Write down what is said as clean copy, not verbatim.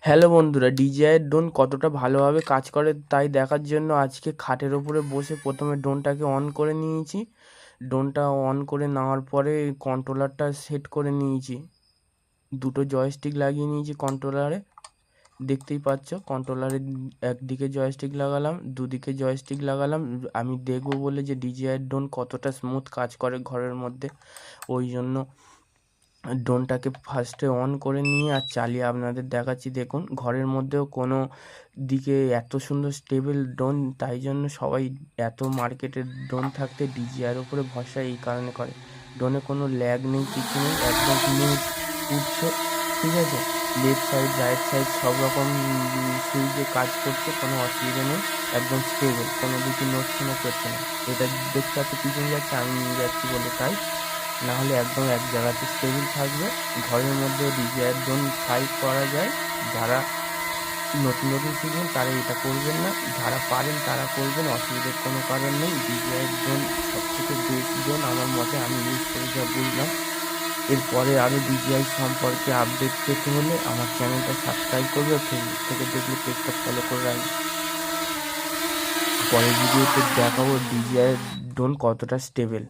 Hello বন্ধুরা, DJI drone কতটা ভালোভাবে কাজ করে তাই দেখার জন্য আজকে খাটের ওপরে বসে প্রথমে ড্রোনটাকে অন করে নিয়েছি। ড্রোনটা অন করে নেওয়ার পরে কন্ট্রোলারটা সেট করে নিয়েছি। দুটো জয়স্টিক লাগিয়ে নিয়েছি কন্ট্রোলারে, দেখতেই পাচ্ছ। কন্ট্রোলারে একদিকে জয়স্টিক লাগালাম, দুদিকে জয়স্টিক লাগালাম। আমি দেখবো বলে যে DJI ড্রোন কতটা স্মুথ কাজ করে ঘরের মধ্যে, ওই জন্য ড্রোনটাকে ফার্স্টে অন করে নিয়ে আর চালিয়ে আপনাদের দেখাচ্ছি। দেখুন, ঘরের মধ্যেও কোনো দিকে এত সুন্দর স্টেবল ড্রোন, তাই জন্য সবাই এত মার্কেটের ড্রোন থাকতে DJIর ওপরে ভরসা এই কারণে করে। ড্রোনে কোনো ল্যাগ নেই, কিছু নেই, একদম স্মুথ উঠছে, ঠিক আছে। লেফট সাইড রাইট সাইড সব রকম সুইচে কাজ করছে, কোনো অসুবিধা নেই, একদম স্টেবল, কোনো দিকে নড়ছে না চড়ছে না। এটা দেখতে পাচ্ছি পিছনে যাচ্ছে, আমি নিয়ে যাচ্ছি বলে তাই, না হলে একদম এক জায়গাতে স্টেবল থাকবে। ঘরের মধ্যে DJI ড্রোন ফ্লাই করা যায়। যারা নতুন নতুন শিখবেন তারা এটা করবেন না, যারা পারেন তারা করবেন, অসুবিধার কোনো কারণ নেই। DJI ড্রোন সবথেকে বেস্ট ড্রোন আমার মতে, আমি ইউজ করে যা বুঝলাম। এরপরে আরও DJI সম্পর্কে আপডেট পেতে হলে আমার চ্যানেলটা সাবস্ক্রাইব করবে, ফেসবুক থেকে দেখলে পেজটা ফলো করে রাখবে। পরের ভিডিওতে দেখাবো DJI ড্রোন কতটা স্টেবল।